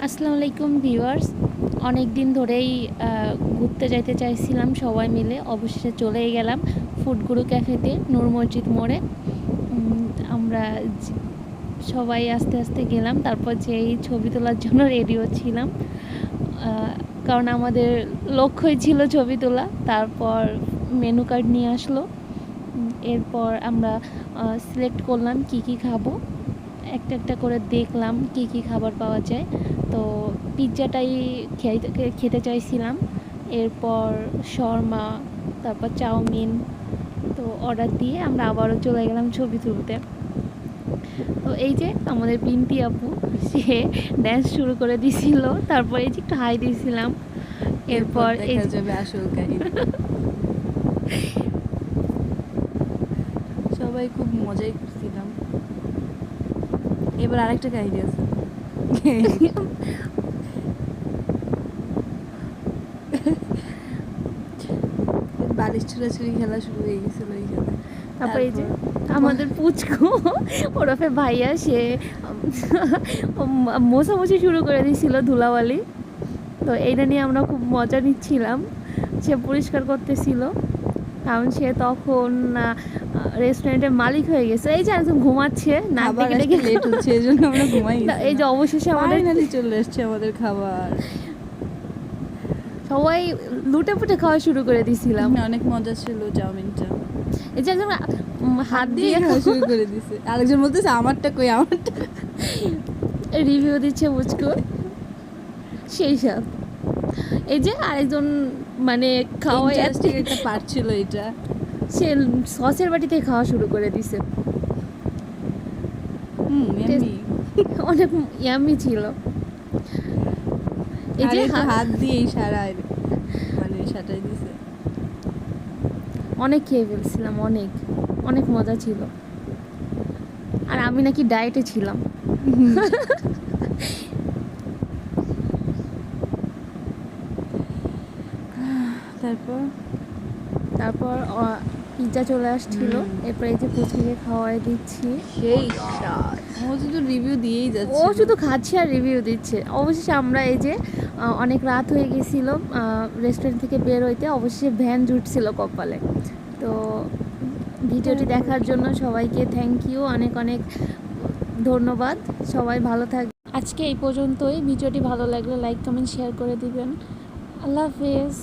আসসালামু আলাইকুম ভিউয়ার্স। অনেক দিন ধরেই ঘুরতে যাইতে চাইছিলাম সবাই মিলে, অবশেষে চলেই গেলাম ফুডগুরু ক্যাফেতে, নূর মসজিদ মোড়ে। আমরা সবাই আস্তে আস্তে গেলাম, তারপর যেই ছবি তোলার জন্য রেডি হচ্ছিলাম, কারণ আমাদের লক্ষ্যই ছিল ছবি তোলা। তারপর মেনু কার্ড নিয়ে আসলো, এরপর আমরা সিলেক্ট করলাম কি কি খাবো। একটা একটা করে দেখলাম কি কি খাবার পাওয়া যায়। তো পিৎজাটাই খেতে চাইছিলাম, এরপর শর্মা, তারপর চাউমিন। তো অর্ডার দিয়ে আমরা আবারও চলে গেলাম ছবি তুলতে। তো এই যে আমাদের বিনতি আপু, সে ড্যান্স শুরু করে দিছিল, তারপর এই যে একটু হাই দিয়েছিলাম। এরপর দেখা যাবে আসল কাহিনী। সবাই খুব মজাই করছিলাম। এবার আরেকটা কাহিনী আছে। বালিশ ছোড়াছুড়ি খেলা শুরু হয়ে গেছিল এইখানে। তারপর এই যে আমাদের পুচকু ওরফে ভাইয়া, সে মোছামুছি শুরু করে দিয়েছিল ধুলাবালি। তো এইটা নিয়ে আমরা খুব মজা নিচ্ছিলাম। সে পরিষ্কার করতেছিল, কারণ সে তখন রেস্টুরেন্টের মালিক হয়ে গেছে। এই যে একজন ঘুমাচ্ছে, নাক ডেকে ডেকে লেট হচ্ছে, এই জন্য আমরা ঘুমাই। এই যে অবশেষে আমাদের চলে এসছে আমাদের খাবার। সবাই লুটে পুটে খাওয়া শুরু করে দিয়েছিলাম। অনেক মজা ছিল চাউমিনটা। এই যে একজন হাত দিয়ে খাওয়া শুরু করে দিছে, আরেকজন বলতেছে আমারটা কই, আমারটা। রিভিউ দিচ্ছে মুচকু, সেই সব। এই যে আরেকজন মানে খাওয়া একটা পার্ট ছিল এটা, সে সসের বাটিতে খাওয়া শুরু করে দিছে। অনেক ইয়ামি ছিল। এই যে হাত দিয়ে ইশারায় মানে সাটাই দিছে। অনেক খেয়ে ফেলছিলাম, অনেক অনেক মজা ছিল। আর আমি নাকি ডায়েটে ছিলাম। তারপর পিৎজা চলে আসছিল, এরপর এই যে পুচকিকে খাওয়াই দিচ্ছি। সেই ও শুধু রিভিউ দিয়েই যাচ্ছে, ও শুধু খাচ্ছে আর রিভিউ দিচ্ছে। অবশেষে আমরা এই যে অনেক রাত হয়ে গেছিল রেস্টুরেন্ট থেকে বের হইতে, অবশেষে ভ্যান জুটছিল কপালে। তো ভিডিওটি দেখার জন্য সবাইকে থ্যাংক ইউ, অনেক অনেক ধন্যবাদ। সবাই ভালো থাকবে। আজকে এই পর্যন্তই। ভিডিওটি ভালো লাগলে লাইক কমেন্ট শেয়ার করে দিবেন। আল্লাহ হাফেজ।